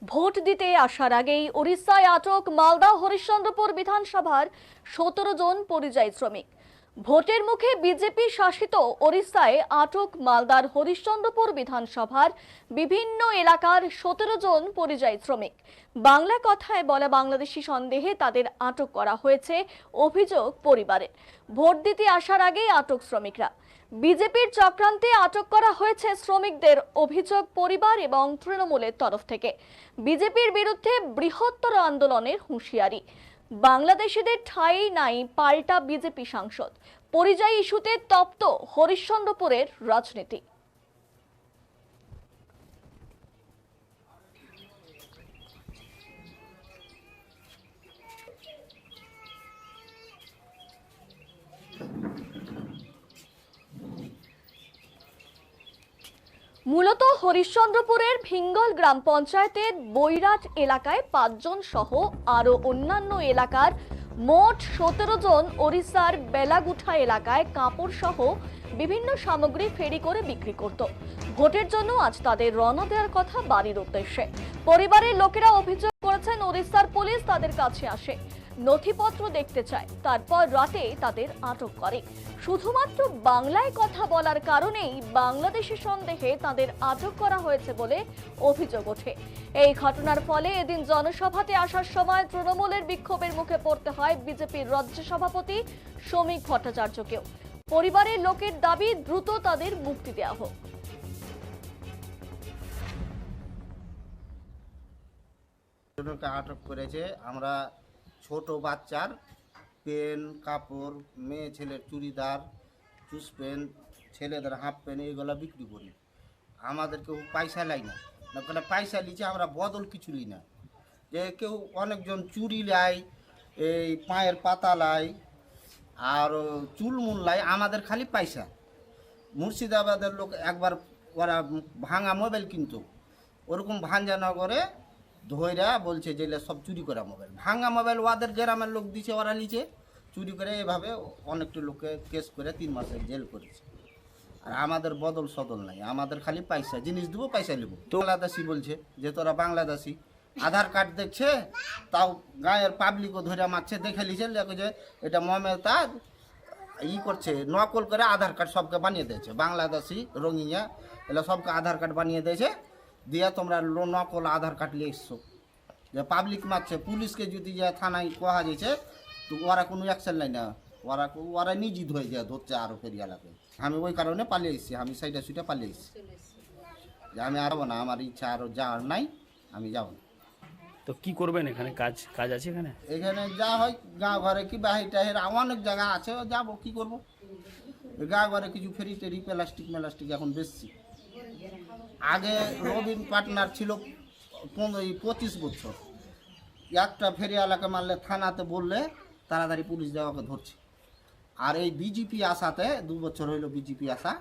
Vote দিতে আসার আগেই ওড়িশায় আটক মালদা হরিশ্চন্দ্রপুর বিধানসভার 17 জন পরিযায়ী শ্রমিক। ভোটের মুখে বিজেপি শাসিত ওড়িশায় আটক মালদার হরিশ্চন্দ্রপুর বিধানসভার বিভিন্ন এলাকার 17 জন পরিযায়ী শ্রমিক। বাংলা কথায় বলা বাংলাদেশি সন্দেহে তাদের আটক করা হয়েছে, অভিযোগ পরিবারের। ভোট দিতে আসার আগেই আটক শ্রমিকরা। বিজেপির চক্রান্তে আটক করা হয়েছে শ্রমিকদের, অভিযোগ পরিবার এবং তৃণমূলের তরফ থেকে। বিজেপির বিরুদ্ধে বৃহত্তর আন্দোলনের হুঁশিয়ারি। বাংলাদেশিদের ঠাঁই নাই পাল্টা বিজেপি সাংসদ। পরিযায়ী ইস্যুতে তপ্ত হরিশ্চন্দ্রপুরের রাজনীতি। মূলত হরিশ্চন্দ্রপুরের ভিঙ্গল গ্রাম পঞ্চায়েতের বৈরাট এলাকায় 5 জন সহ আরো অন্যান্য এলাকার মোট 17 জন ওড়িশার বেলাগুঠা এলাকায় কাপড় সহ বিভিন্ন সামগ্রী ফেরি করে বিক্রি করত। ভোটের জন্য আজ তাদের রওনা দেওয়ার কথা বাড়ির উদ্দেশ্যে। পরিবারের লোকেরা অভিযোগ করেছেন ওড়িশার পুলিশ তাদের কাছে আসে, নথিপত্র দেখতে চায়, তারপর রাতে তাদের আটক করে। শুধুমাত্র বাংলায় কথা বলার কারণেই বাংলাদেশি সন্দেহে তাদের আটক করা হয়েছে বলে অভিযোগ ওঠে। এই ঘটনার ফলে এদিন জনসভাতে আসার সময় তৃণমূলের বিক্ষোভের মুখে পড়তে হয় বিজেপির রাজ্য সভাপতি শ্রমিক ভট্টাচার্যকেও। পরিবারের লোকের দাবি দ্রুত তাদের মুক্তি দেওয়া হোক। আটক করেছে। আমরা ছোট বাচ্চার পেন, কাপড়, মেয়ে ছেলের চুড়িদার, চুস প্যান্ট, ছেলেদের হাফ প্যান্ট এইগুলো বিক্রি করি। আমাদের কেউ পয়সা লাই না, না পয়সা লিছে আমরা বদল কিছু লি না। যে কেউ অনেকজন চুড়ি লাই, এই পায়ের পাতা লাই, আর চুলমুল লাই, আমাদের খালি পয়সা। মুর্শিদাবাদের লোক একবার ওরা ভাঙা মোবাইল কিনতো, ওরকম ভাঞ্জানগরে ধৈরা বলছে যে সব চুরি করা মোবাইল, ভাঙা মোবাইল ওদের গ্রামের লোক দিছে, ওরা লিছে চুরি করে। এভাবে অনেকটা লোককে কেস করে 3 মাসের জেল করেছে। আর আমাদের বদল সদল নাই, আমাদের খালি পয়সা, জিনিস দেবো পয়সা নেবো। তো বাংলাদেশি বলছে যে তোরা বাংলাদেশি, আধার কার্ড দেখছে, তাও গায়ের পাবলিকও ধরে মারছে, দেখে লিছে যে এটা মমতা করছে, নকল করে আধার কার্ড সবকে বানিয়ে দিয়েছে। বাংলাদেশি রঙিয়া এগুলো সবকে আধার কার্ড বানিয়ে দিয়েছে, দিয়ে তোমরা নকল আধার কার্ড নিয়ে এসছো। যে পাবলিক মারছে, পুলিশকে যদি যে থানায় কোয়া যাচ্ছে তো ওরা কোনো অ্যাকশন নেয় না, ওরা নিজিত হয়ে যায়, ধরছে আরও ফেরিয়ালাকে। আমি ওই কারণে পালিয়ে এসেছি, আমি সাইডে সুইটে পালিয়ে এসেছি যে আমি আরব না, আমার ইচ্ছা আরও যাওয়ার নাই, আমি যাব না। তো কি করবেন এখানে? কাজ আছে এখানে? এখানে যা হয় গাঁ ঘরে কি বাহির টাহির অনেক জায়গা আছে, যাবো কি করব। গাঁ ঘরে কিছু ফেরি টেরি প্লাস্টিক এখন বেশি। আগে রবিন পার্টনার ছিল 25 বছর, একটা ফেরিওয়ালাকে মারলে থানাতে বললে তাড়াতাড়ি পুলিশ দেওয়াকে ধরছে। আর এই বিজেপি আসাতে 2 বছর হইলো বিজেপি আসা,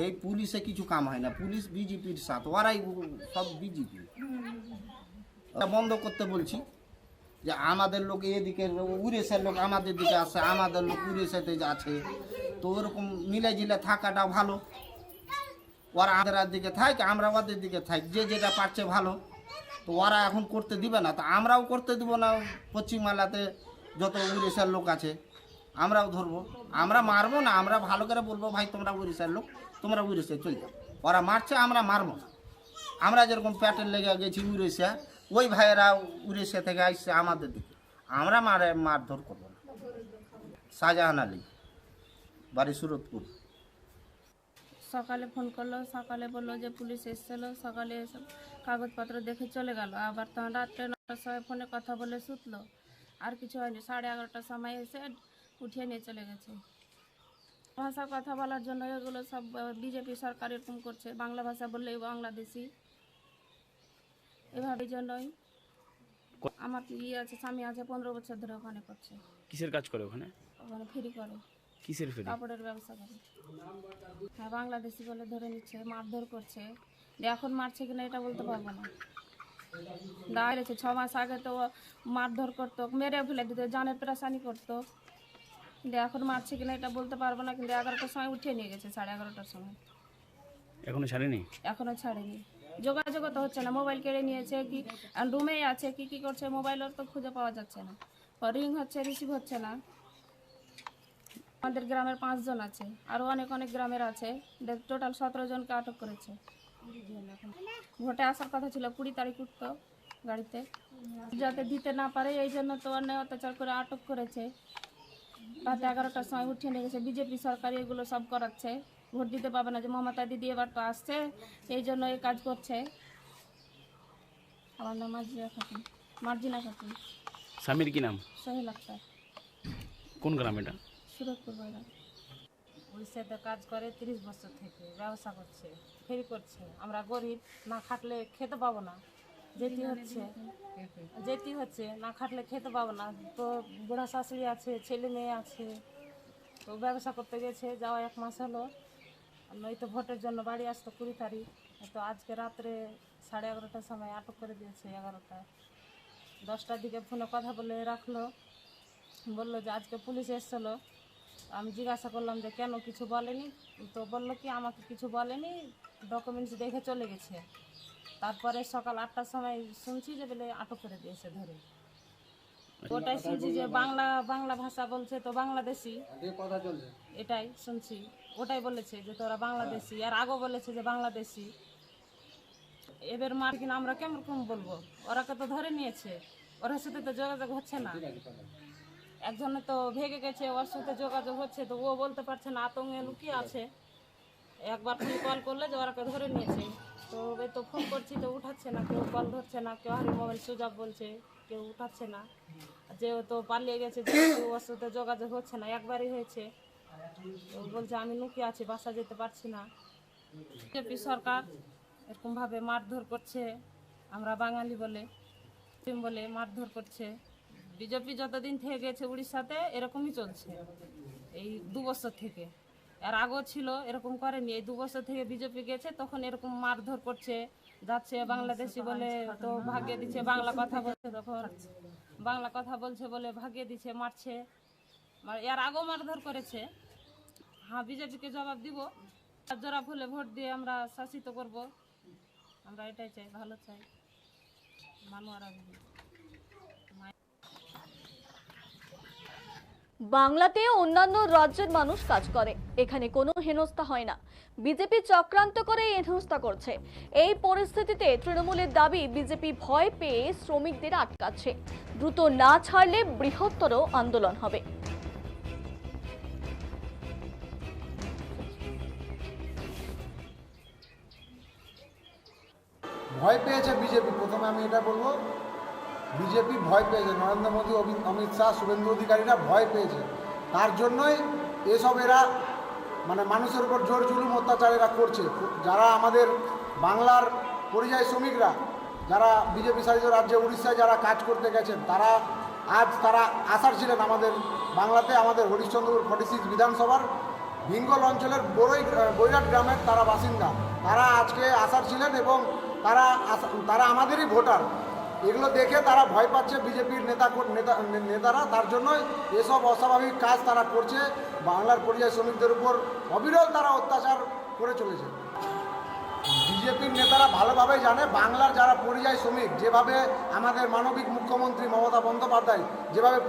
এই পুলিশে কিছু কাম হয় না, পুলিশ বিজেপির সাথে, ওরাই সব বিজেপি। বন্ধ করতে বলছি যে আমাদের লোক এদিকে উড়িষ্যার লোক আমাদের দিকে আসে, আমাদের লোক উড়িষ্যাতে আছে, তো ওরকম মিলে জিলে থাকাটা ভালো। ওরা আমাদের দিকে থাক, আমরা ওদের দিকে থাক, যে যেটা পারছে ভালো। তো ওরা এখন করতে দিবে না, তো আমরাও করতে দিব না। পশ্চিমবাংলাতে যত উড়িষ্যার লোক আছে আমরাও ধরবো, আমরা মারবো না, আমরা ভালো করে বলবো ভাই তোমরা উড়িষ্যার লোক, তোমরা উড়িষ্যায় চলে যাও। ওরা মারছে, আমরা মারবো না। আমরা যেরকম প্যাটেল লেগে গেছি উড়িষ্যা, ওই ভাইয়েরা উড়িষ্যা থেকে আসছে আমাদের দিকে, আমরা মারধর করবো না। শাহজাহান আলী, বাড়ি সুরতপুর। সকালে ফোন করলো, সকালে বললো যে পুলিশ এসেছিলো, সকালে এসে কাগজপত্র দেখে চলে গেল। আবার তখন রাত্রে 9টার সময় ফোনে কথা বলে শুতলো, আর কিছু হয়নি। 11:30টার সময় এসে উঠিয়ে নিয়ে চলে গেছে। ভাষা কথা বলার জন্য এগুলো সব বিজেপি সরকার এরকম করছে, বাংলা ভাষা বললেই বাংলাদেশি, এভাবে জন্যই। আমার আছে, স্বামী আছে, 15 বছর ধরে ওখানে করছে। কিসের কাজ করে ওখানে? ওখানে ফেরি করে, কিসের ফেরি? কাপড়ের ব্যবসা করে। হ্যাঁ, বাংলাদেশি বলে ধরে নিচ্ছে, মারধর করছে। এখন মারছে কিনা এটা বলতে পারবো না। দাঁড়িয়েছে 6 মাস আগে তো মারধর করতো, মেরে ফেলে দিত, জানের পেরেশানি করতো। কিন্তু এখন মারছে কিনা এটা বলতে পারবো না। কিন্তু 11টার সময় উঠিয়ে নিয়ে গেছে, 11:30টার সময়। এখনো ছাড়েনি? এখনো ছাড়েনি। যোগাযোগ তো হচ্ছে না, মোবাইল কেড়ে নিয়েছে কি রুমেই আছে, কি করছে মোবাইলের তো খুঁজে পাওয়া যাচ্ছে না, রিং হচ্ছে রিসিভ হচ্ছে না। আমাদের গ্রামের 5 জন আছে, আরও অনেক গ্রামের আছে, টোটাল 17 জনকে আটক করেছে। ভোটে আসার কথা ছিল, 20 তারিখ উঠতো গাড়িতে, যাতে দিতে না পারে এই জন্য তো অন্যায় অত্যাচার করে আটক করেছে। রাত 11টার সময় উঠিয়ে নিয়ে গেছে। বিজেপি সরকার এগুলো সব করাচ্ছে, ভোট দিতে পাবে না, যে মমতা দিদি এবার তো আসছে এই জন্য এই কাজ করছে। আমার নাম মার্জিনা খাতুন। স্বামীর কি নাম? সোহেল আক্তার। কোন গ্রাম এটা? সুরতপুর বাজার। উড়িষ্যাতে কাজ করে 30 বছর থেকে, ব্যবসা করছে, ফেরি করছে। আমরা গরিব, না খাটলে খেতে পাবো না, যেতে হচ্ছে না খাটলে খেতে পাবো না। তো বুড়া শাশুড়ি আছে, ছেলে মেয়ে আছে, তো ব্যবসা করতে গেছে, যাওয়া 1 মাস হলো। নয়তো ভোটের জন্য বাড়ি আসতো 20 তারিখ, তো আজকে রাত্রে 11:30টার সময় আটক করে দিয়েছে। 11টায় 10টার দিকে ফোনে কথা বলে রাখলো, বললো যে আজকে পুলিশ এসেছিলো। আমি জিজ্ঞাসা করলাম যে কেন, কিছু বলেনি? তো বললো কি আমাকে কিছু বলেনি, ডকুমেন্টস দেখে চলে গেছে। তারপরে সকাল 8টার সময় শুনছি যে বলে আটক করে দিয়েছে ধরে। ওটাই শুনছি যে বাংলা ভাষা বলছে, তো বাংলাদেশি এটাই শুনছি। ওটাই বলেছে যে তোরা বাংলাদেশি, আর আগেও বলেছে যে বাংলাদেশি। এবার মার কিনা আমরা কেমন বলবো, ওরাকে তো ধরে নিয়েছে, ওর সাথে তো যোগাযোগ হচ্ছে না। একজনে তো ভেগে গেছে, ওর সাথে যোগাযোগ হচ্ছে, তো ও বলতে পারছে না, আতঙ্কে লুকিয়ে আছে। একবার ফোন কল করলে যে ওরাকে ধরে নিয়েছে, তো এই তো ফোন করছি তো উঠাচ্ছে না, কেউ কল ধরছে না, কেউ হারি মোবাইল সুইচ অফ বলছে, কেউ উঠাচ্ছে না। যে ও তো পালিয়ে গেছে, যে ওর সাথে যোগাযোগ হচ্ছে না, একবারই হয়েছে। তো বলছে আমি লুকিয়ে আছি, বাসা যেতে পারছি না। বিজেপি সরকার এরকমভাবে মারধর করছে, আমরা বাঙালি বলে মারধর করছে। বিজেপি যতদিন থেকে গেছে উড়িষ্যাতে এরকমই চলছে, এই 2 বছর থেকে। আর আগেও ছিল, এরকম করেনি। এই 2 বছর থেকে বিজেপি গেছে, তখন এরকম মারধর করছে, যাচ্ছে বাংলাদেশি বলে তো ভাগিয়ে দিচ্ছে, বাংলা কথা বলছে, তখন বাংলা কথা বলছে বলে ভাগিয়ে দিচ্ছে, মারছে। এর আগেও মারধর করেছে। হ্যাঁ, বিজেপিকে জবাব দিব, জোড়া ফুলে ভোট দিয়ে আমরা শাসিত করব। আমরা এটাই চাই, ভালো চাই। মানুয়ারা বাংলাতে অন্যান্য রাজ্যের মানুষ কাজ করে, এখানে কোনো হেনস্থা হয় না। বিজেপি চক্রান্ত করে হেনস্থা করছে। এই পরিস্থিতিতে তৃণমূলের দাবি বিজেপি ভয় পেয়ে শ্রমিকদের আটকাচ্ছে, দ্রুত না ছাড়লে বৃহত্তর আন্দোলন হবে। ভয় পেয়েছে বিজেপি, প্রথমে আমি এটা বলবো, বিজেপি ভয় পেয়েছে। নরেন্দ্র মোদী, অমিত শাহ, শুভেন্দু অধিকারীরা ভয় পেয়েছে। তার জন্যই এসব এরা মানুষের উপর জোর জুলুম অত্যাচার এরা করছে। যারা আমাদের বাংলার পরিযায়ী শ্রমিকরা, যারা বিজেপি শাসিত রাজ্যে উড়িষ্যায় যারা কাজ করতে গেছেন, তারা আসার ছিলেন আমাদের বাংলাতে, আমাদের হরিশ্চন্দ্রপুর 46 বিধানসভার ভিঙ্গল অঞ্চলের বৈরাট গ্রামের তারা বাসিন্দা। তারা আজকে আসার ছিলেন এবং তারা আমাদেরই ভোটার। এগুলো দেখে তারা ভয় পাচ্ছে বিজেপির নেতারা। তার জন্যই এসব অস্বাভাবিক কাজ তারা করছে। বাংলার পরিযায়ী শ্রমিকদের উপর অবিরল তারা অত্যাচার করে চলেছে। বিজেপির নেতারা ভালোভাবেই জানে বাংলার যারা পরিযায়ী শ্রমিক, যেভাবে আমাদের মানবিক মুখ্যমন্ত্রী মমতা বন্দ্যোপাধ্যায় যেভাবে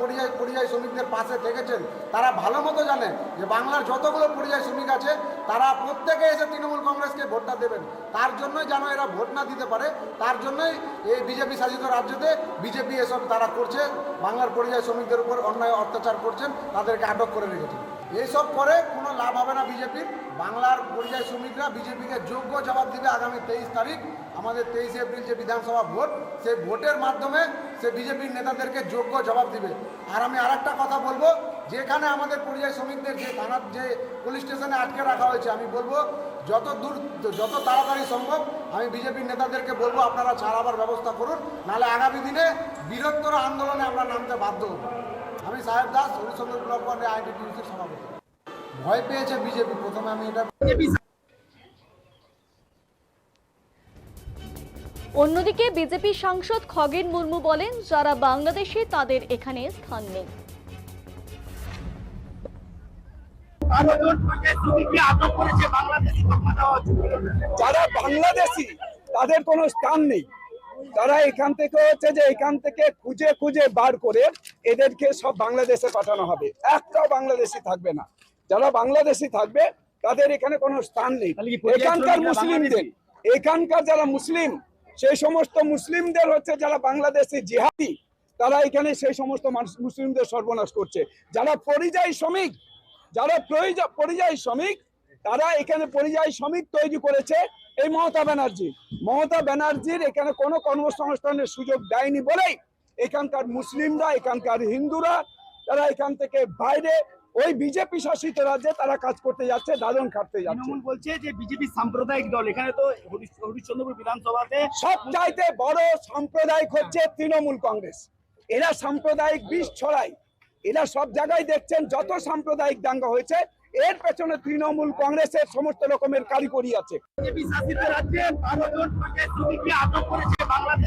পরিযায়ী শ্রমিকদের পাশে থেকেছেন, তারা ভালো মতো জানে যে বাংলার যতগুলো পরিযায়ী শ্রমিক আছে তারা প্রত্যেকে এসে তৃণমূল কংগ্রেসকে ভোটটা দেবেন। তার জন্যই যেন এরা ভোট না দিতে পারে, তার জন্যই এই বিজেপি শাসিত রাজ্যতে বিজেপি এসব তারা করছে, বাংলার পরিযায়ী শ্রমিকদের উপর অন্যায় অত্যাচার করছেন, তাদেরকে আটক করে রেখেছেন। এইসব করে কোনো লাভ হবে না বিজেপির। বাংলার পরিযায়ী শ্রমিকরা বিজেপিকে যোগ্য জবাব দিবে আগামী 23 তারিখ, আমাদের 23 এপ্রিল যে বিধানসভা ভোট, সেই ভোটের মাধ্যমে সে বিজেপির নেতাদেরকে যোগ্য জবাব দিবে। আর আমি আরেকটা কথা বলবো, যেখানে আমাদের পরিযায়ী শ্রমিকদের যে থানার যে পুলিশ স্টেশনে আটকে রাখা হয়েছে, আমি বলবো যত তাড়াতাড়ি সম্ভব আমি বিজেপির নেতাদেরকে বলবো আপনারা ছাড়াবার ব্যবস্থা করুন, নাহলে আগামী দিনে বৃহত্তর আন্দোলনে আমরা নামতে বাধ্য হব। আমি সাহেব দাস, হরিশ্চন্দ্র ব্লক ওয়ার্ডে আইনটিটিউসির সভাপতি। ভয় পেয়েছে বিজেপি, প্রথমে আমি এটা। অন্যদিকে বিজেপি সাংসদ খগেন মুর্মু বলেন, যারা বাংলাদেশি তাদের এখানে স্থান নেই। যারা বাংলাদেশি তাদের কোনো স্থান নেই। তারা এখান থেকে হচ্ছে যে এখান থেকে খুঁজে খুঁজে বার করে এদেরকে সব বাংলাদেশে পাঠানো হবে, একটাও বাংলাদেশি থাকবে না। যারা বাংলাদেশি থাকবে তাদের এখানে কোনো স্থান নেই। এখানকার মুসলিমদের, এখানকার যারা মুসলিম, সেই সমস্ত মুসলিমদের হচ্ছে যারা বাংলাদেশি জিহাদি, তারা এখানে সেই সমস্ত মুসলিমদের সর্বনাশ করছে। যারা পরিযায়ী শ্রমিক, যারা পরিযায়ী শ্রমিক, তারা এখানে পরিযায়ী শ্রমিক তৈরি করেছে এই মমতা ব্যানার্জির এখানে কোনো কর্মসংস্থানের সুযোগ দেয়নি বলেই এখানকার মুসলিমরা, এখানকার হিন্দুরা, তারা এখান থেকে বাইরে ওই বিজেপি শাসিত রাজ্যে তারা কাজ করতে যাচ্ছে, দাদন খাটতে যাচ্ছে। তৃণমূল বলছে যে বিজেপি সাম্প্রদায়িক দল, এখানে তো হরিশ্চন্দ্রপুর বিধানসভাতে সবচাইতে বড় সাম্প্রদায়িক হচ্ছে তৃণমূল কংগ্রেস। এরা সাম্প্রদায়িক বিষ ছড়ায়। এরা সব জায়গায় দেখছেন যত সাম্প্রদায়িক দাঙ্গা হয়েছে এর পেছনে তৃণমূল কংগ্রেসের সমস্ত রকমের কারিগরি আছে। বিজেপি শাসিত রাজ্যে 12 জন শ্রমিককে আটক করেছে বাংলাদেশ